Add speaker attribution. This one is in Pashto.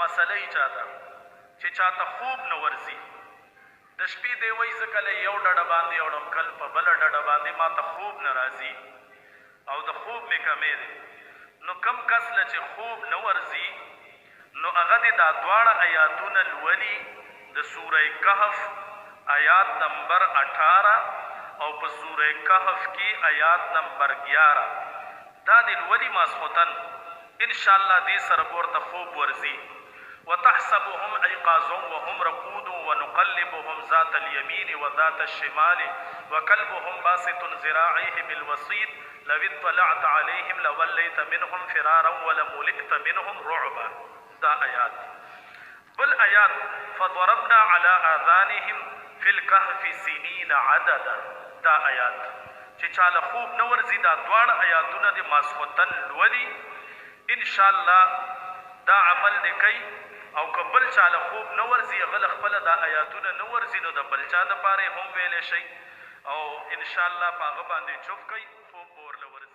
Speaker 1: مسله یې چاته چې چاته خوب نه ورځي د شپې دی وایي زه کله یو ډډه باندې اوړم کله په بله ډډه باندې ما ته خوب نه راځي او د خوب مې کمې دی نو کم کس له چې خوب نه ورځي نو هغه دې دا دواړه آیاتونه لولي د سوره کهف آیات نمبر 18 او په سوره کهف کې آیات نمبر 11 دا دې لولي ماسخوتن انشاءالله دې سره به ورته خوب ورځي وتحسبهم أيقاظا وهم رقود ونقلبهم ذات اليمين وذات الشمال وكلبهم باسط ذراعيه بالوسيط لو اطلعت عليهم لوليت منهم فرارا ولملئت منهم رعبا دا آیات بل آیات فضربنا على آذانهم في الكهف سنين عددا دا آیات چې چاله خوب نه ورځي دا دواړه آیاتونه د ماسخوتن لولي انشاءالله دا عمل دی کوي او که بل چاله خوب نه ورځي هغه له خپله دا آیاتونه نه ورځي نو د بل چا دپاره هم ویلی شئ او انشاءالله په هغه باندې چوف کوي خوب به ورله ورځي